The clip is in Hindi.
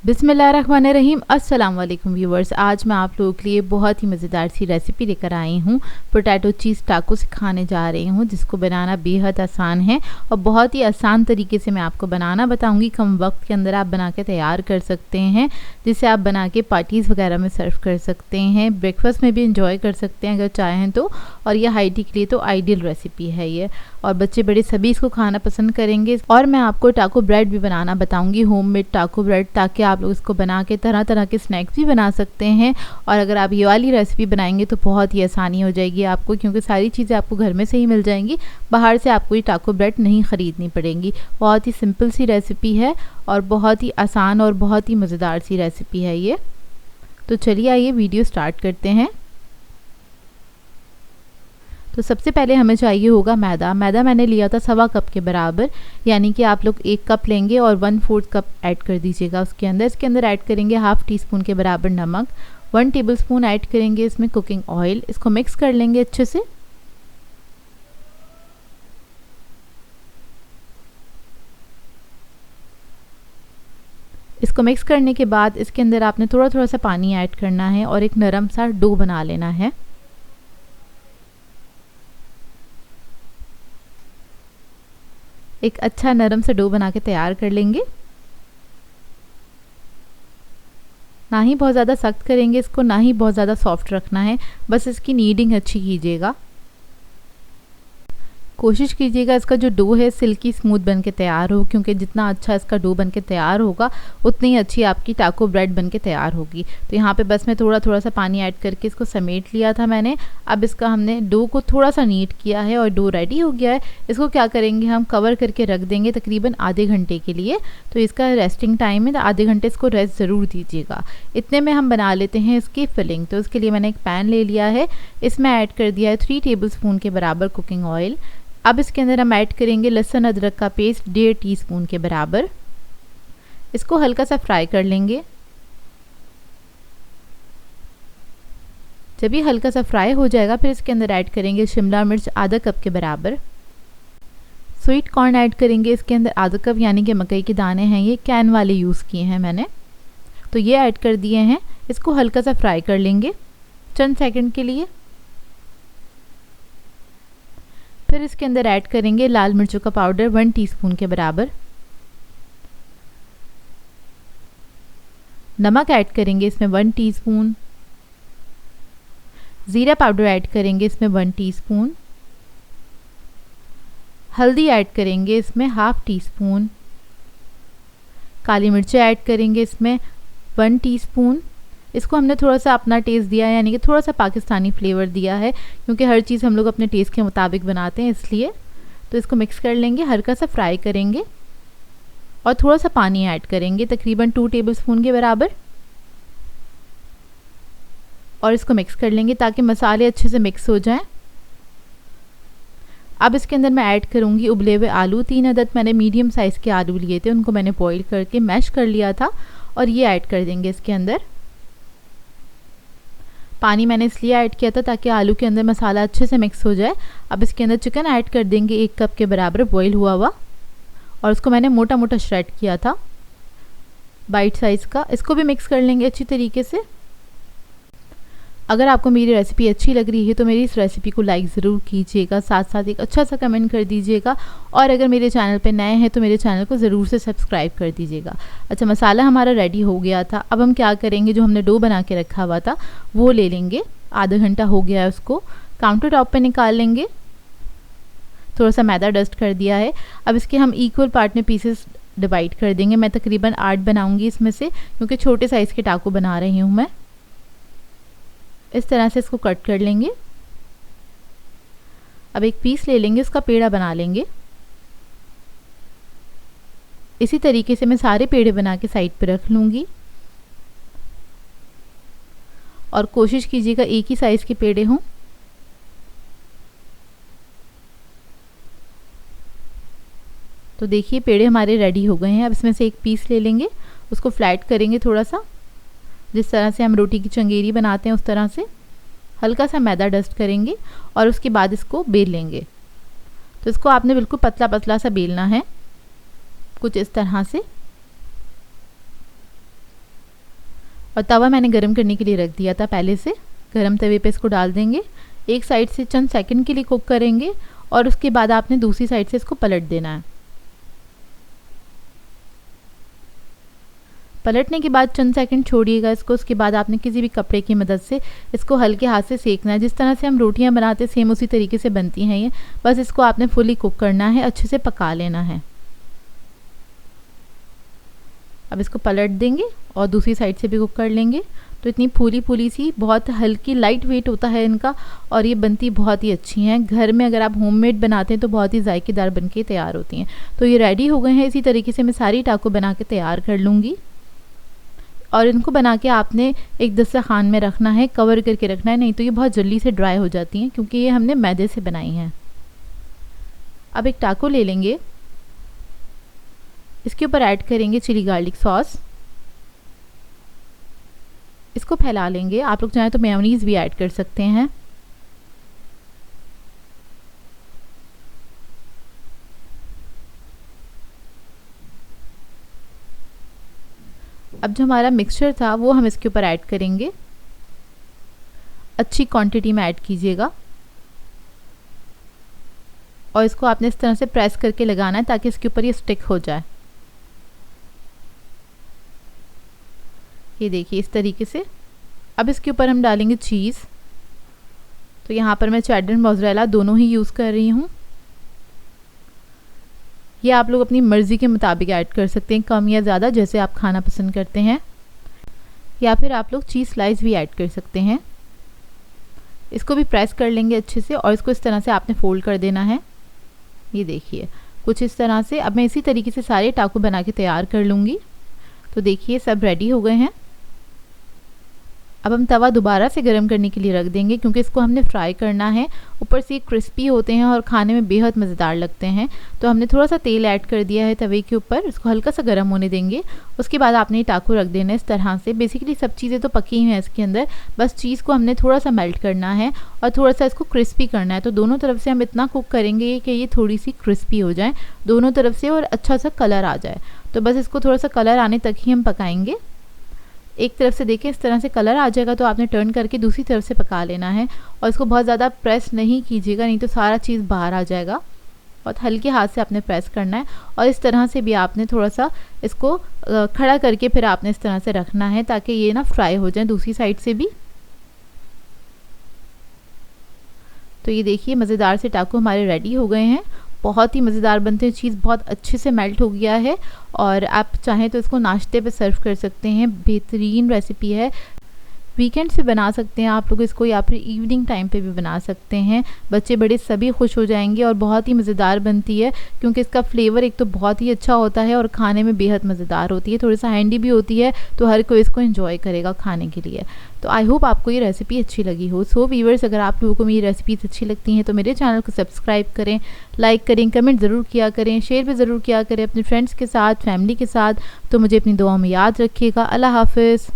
बिस्मिल्लाहिर्रहमानिर्रहीम। अस्सलाम वालेकुम व्यूवर्स। आज मैं आप लोगों के लिए बहुत ही मज़ेदार सी रेसिपी लेकर आई हूँ। पोटैटो चीज़ टाको सिखाने जा रही हूँ, जिसको बनाना बेहद आसान है और बहुत ही आसान तरीके से मैं आपको बनाना बताऊँगी। कम वक्त के अंदर आप बना के तैयार कर सकते हैं, जिसे आप बना के पार्टीज़ वगैरह में सर्व कर सकते हैं, ब्रेकफास्ट में भी इंजॉय कर सकते हैं अगर चाहें तो। और यह हाइटी के लिए तो आइडियल रेसिपी है ये, और बच्चे बड़े सभी इसको खाना पसंद करेंगे। और मैं आपको टाको ब्रेड भी बनाना बताऊँगी, होममेड टाको ब्रेड, ताकि आप लोग इसको बना के तरह तरह के स्नैक्स भी बना सकते हैं। और अगर आप ये वाली रेसिपी बनाएंगे तो बहुत ही आसानी हो जाएगी आपको, क्योंकि सारी चीज़ें आपको घर में से ही मिल जाएंगी, बाहर से आपको ये टाको ब्रेड नहीं ख़रीदनी पड़ेंगी। बहुत ही सिंपल सी रेसिपी है और बहुत ही आसान और बहुत ही मज़ेदार सी रेसिपी है ये। तो चलिए आइए वीडियो स्टार्ट करते हैं। तो सबसे पहले हमें चाहिए होगा मैदा। मैदा मैंने लिया था 1.25 कप के बराबर, यानी कि आप लोग 1 कप लेंगे और 1/4 कप ऐड कर दीजिएगा उसके अंदर। इसके अंदर ऐड करेंगे 1/2 टीस्पून के बराबर नमक, 1 टेबलस्पून ऐड करेंगे इसमें कुकिंग ऑयल। इसको मिक्स कर लेंगे अच्छे से। इसको मिक्स करने के बाद इसके अंदर आपने थोड़ा थोड़ा सा पानी ऐड करना है और एक नरम सा डो बना लेना है। एक अच्छा नरम सा डो बना के तैयार कर लेंगे। ना ही बहुत ज़्यादा सख्त करेंगे इसको, ना ही बहुत ज़्यादा सॉफ्ट रखना है, बस इसकी नीडिंग अच्छी कीजिएगा। कोशिश कीजिएगा इसका जो डो है सिल्की स्मूथ बन के तैयार हो, क्योंकि जितना अच्छा इसका डो बन के तैयार होगा उतनी ही अच्छी आपकी टाको ब्रेड बन के तैयार होगी। तो यहाँ पे बस मैं थोड़ा थोड़ा सा पानी ऐड करके इसको समेट लिया था मैंने। अब इसका हमने डो को थोड़ा सा नीट किया है और डो रेडी हो गया है। इसको क्या करेंगे, हम कवर करके रख देंगे तकरीबन आधे घंटे के लिए। तो इसका रेस्टिंग टाइम है, तो आधे घंटे इसको रेस्ट ज़रूर दीजिएगा। इतने में हम बना लेते हैं इसकी फिलिंग। तो उसके लिए मैंने एक पैन ले लिया है, इसमें ऐड कर दिया है 3 टेबलस्पून के बराबर कुकिंग ऑयल। अब इसके अंदर हम ऐड करेंगे लहसुन अदरक का पेस्ट 1.5 टीस्पून के बराबर। इसको हल्का सा फ्राई कर लेंगे। जब ये हल्का सा फ्राई हो जाएगा फिर इसके अंदर ऐड करेंगे शिमला मिर्च आधा कप के बराबर। स्वीट कॉर्न ऐड करेंगे इसके अंदर आधा कप, यानी कि मकई के दाने हैं, ये कैन वाले यूज़ किए हैं मैंने। तो ये ऐड कर दिए हैं। इसको हल्का सा फ्राई कर लेंगे चंद सेकंड के लिए। फिर इसके अंदर ऐड करेंगे लाल मिर्चों का पाउडर 1 टीस्पून के बराबर। नमक ऐड करेंगे इसमें 1 टीस्पून। ज़ीरा पाउडर ऐड करेंगे इसमें 1 टीस्पून। हल्दी ऐड करेंगे इसमें 1/2 टीस्पून। काली मिर्चें ऐड करेंगे इसमें 1 टीस्पून। इसको हमने थोड़ा सा अपना टेस्ट दिया है, यानी कि थोड़ा सा पाकिस्तानी फ्लेवर दिया है, क्योंकि हर चीज़ हम लोग अपने टेस्ट के मुताबिक बनाते हैं इसलिए। तो इसको मिक्स कर लेंगे, हल्का सा फ्राई करेंगे और थोड़ा सा पानी ऐड करेंगे तकरीबन 2 टेबलस्पून के बराबर। और इसको मिक्स कर लेंगे ताकि मसाले अच्छे से मिक्स हो जाएं। अब इसके अंदर मैं ऐड करूँगी उबले हुए आलू। 3 अदद मैंने मीडियम साइज़ के आलू लिए थे, उनको मैंने बॉईल करके मैश कर लिया था, और ये ऐड कर देंगे इसके अंदर। पानी मैंने इसलिए ऐड किया था ताकि आलू के अंदर मसाला अच्छे से मिक्स हो जाए। अब इसके अंदर चिकन ऐड कर देंगे 1 कप के बराबर बॉईल हुआ हुआ, और उसको मैंने मोटा मोटा श्रेड किया था बाइट साइज़ का। इसको भी मिक्स कर लेंगे अच्छी तरीके से। अगर आपको मेरी रेसिपी अच्छी लग रही है तो मेरी इस रेसिपी को लाइक ज़रूर कीजिएगा, साथ साथ एक अच्छा सा कमेंट कर दीजिएगा। और अगर मेरे चैनल पे नए हैं तो मेरे चैनल को ज़रूर से सब्सक्राइब कर दीजिएगा। अच्छा, मसाला हमारा रेडी हो गया था। अब हम क्या करेंगे, जो हमने डो बना के रखा हुआ था वो ले लेंगे। आधा घंटा हो गया है, उसको काउंटर टॉप पर निकाल लेंगे। थोड़ा सा मैदा डस्ट कर दिया है। अब इसके हम इक्वल पार्ट में पीसेस डिवाइड कर देंगे। मैं तकरीबन 8 बनाऊँगी इसमें से, क्योंकि छोटे साइज़ के टाको बना रही हूँ मैं। इस तरह से इसको कट कर लेंगे। अब एक पीस ले लेंगे, उसका पेड़ा बना लेंगे। इसी तरीके से मैं सारे पेड़े बना के साइड पे रख लूँगी। और कोशिश कीजिएगा एक ही साइज़ के पेड़े हों। तो देखिए पेड़े हमारे रेडी हो गए हैं। अब इसमें से एक पीस ले लेंगे, उसको फ्लैट करेंगे थोड़ा सा, जिस तरह से हम रोटी की चंगेरी बनाते हैं उस तरह से। हल्का सा मैदा डस्ट करेंगे और उसके बाद इसको बेल लेंगे। तो इसको आपने बिल्कुल पतला पतला सा बेलना है, कुछ इस तरह से। और तवा मैंने गरम करने के लिए रख दिया था पहले से। गरम तवे पे इसको डाल देंगे, एक साइड से चंद सेकंड के लिए कुक करेंगे और उसके बाद आपने दूसरी साइड से इसको पलट देना है। पलटने के बाद चंद सेकंड छोड़िएगा इसको। उसके बाद आपने किसी भी कपड़े की मदद से इसको हल्के हाथ से सेकना है। जिस तरह से हम रोटियां बनाते सेम उसी तरीके से बनती हैं ये, बस इसको आपने फुली कुक करना है, अच्छे से पका लेना है। अब इसको पलट देंगे और दूसरी साइड से भी कुक कर लेंगे। तो इतनी फूली फूली सी, बहुत हल्की लाइट वेट होता है इनका और ये बनती बहुत ही अच्छी हैं। घर में अगर आप होममेड बनाते हैं तो बहुत ही जायकेदार बन के तैयार होती हैं। तो ये रेडी हो गए हैं। इसी तरीके से मैं सारी टाको बना के तैयार कर लूँगी और इनको बना के आपने एक दस्तरखान में रखना है, कवर करके रखना है, नहीं तो ये बहुत जल्दी से ड्राई हो जाती हैं क्योंकि ये हमने मैदे से बनाई हैं। अब एक टाको ले लेंगे, इसके ऊपर ऐड करेंगे चिली गार्लिक सॉस, इसको फैला लेंगे। आप लोग चाहें तो मेयोनीज भी ऐड कर सकते हैं। अब जो हमारा मिक्सचर था वो हम इसके ऊपर ऐड करेंगे। अच्छी क्वांटिटी में ऐड कीजिएगा और इसको आपने इस तरह से प्रेस करके लगाना है ताकि इसके ऊपर ये स्टिक हो जाए। ये देखिए इस तरीके से। अब इसके ऊपर हम डालेंगे चीज़। तो यहाँ पर मैं चेडर मोज़रेला दोनों ही यूज़ कर रही हूँ। ये आप लोग अपनी मर्ज़ी के मुताबिक ऐड कर सकते हैं, कम या ज़्यादा, जैसे आप खाना पसंद करते हैं, या फिर आप लोग चीज़ स्लाइस भी ऐड कर सकते हैं। इसको भी प्रेस कर लेंगे अच्छे से और इसको इस तरह से आपने फोल्ड कर देना है। ये देखिए कुछ इस तरह से। अब मैं इसी तरीके से सारे टाको बना के तैयार कर लूँगी। तो देखिए सब रेडी हो गए हैं। अब हम तवा दोबारा से गर्म करने के लिए रख देंगे क्योंकि इसको हमने फ्राई करना है। ऊपर से क्रिस्पी होते हैं और खाने में बेहद मज़ेदार लगते हैं। तो हमने थोड़ा सा तेल ऐड कर दिया है तवे के ऊपर, इसको हल्का सा गर्म होने देंगे। उसके बाद आपने ये टाको रख देना है इस तरह से। बेसिकली सब चीज़ें तो पकी हैं इसके अंदर, बस चीज़ को हमने थोड़ा सा मेल्ट करना है और थोड़ा सा इसको क्रिस्पी करना है। तो दोनों तरफ से हम इतना कुक करेंगे कि ये थोड़ी सी क्रिस्पी हो जाए दोनों तरफ से और अच्छा सा कलर आ जाए। तो बस इसको थोड़ा सा कलर आने तक ही हम पकाएंगे। एक तरफ से देखिए इस तरह से कलर आ जाएगा तो आपने टर्न करके दूसरी तरफ से पका लेना है और इसको बहुत ज़्यादा प्रेस नहीं कीजिएगा, नहीं तो सारा चीज़ बाहर आ जाएगा। बहुत हल्के हाथ से आपने प्रेस करना है और इस तरह से भी आपने थोड़ा सा इसको खड़ा करके फिर आपने इस तरह से रखना है ताकि ये ना फ्राई हो जाए दूसरी साइड से भी। तो ये देखिए मज़ेदार से टाको हमारे रेडी हो गए हैं। बहुत ही मज़ेदार बनते हैं, चीज़ बहुत अच्छे से मेल्ट हो गया है और आप चाहें तो इसको नाश्ते पे सर्व कर सकते हैं। बेहतरीन रेसिपी है, वीकेंड्स पे बना सकते हैं आप लोग इसको या फिर इवनिंग टाइम पे भी बना सकते हैं। बच्चे बड़े सभी खुश हो जाएंगे और बहुत ही मज़ेदार बनती है क्योंकि इसका फ्लेवर एक तो बहुत ही अच्छा होता है और खाने में बेहद मज़ेदार होती है। थोड़ी सा हैंडी भी होती है तो हर कोई इसको एंजॉय करेगा खाने के लिए। तो आई होप आपको ये रेसिपी अच्छी लगी हो। सो व्यूअर्स, अगर आप लोगों को मेरी रेसिपीज़ अच्छी लगती हैं तो मेरे चैनल को सब्सक्राइब करें, लाइक करें, कमेंट ज़रूर किया करें, शेयर भी ज़रूर किया करें अपने फ्रेंड्स के साथ, फैमिली के साथ। तो मुझे अपनी दुआओं में याद रखिएगा। अल्लाह हाफ़िज़।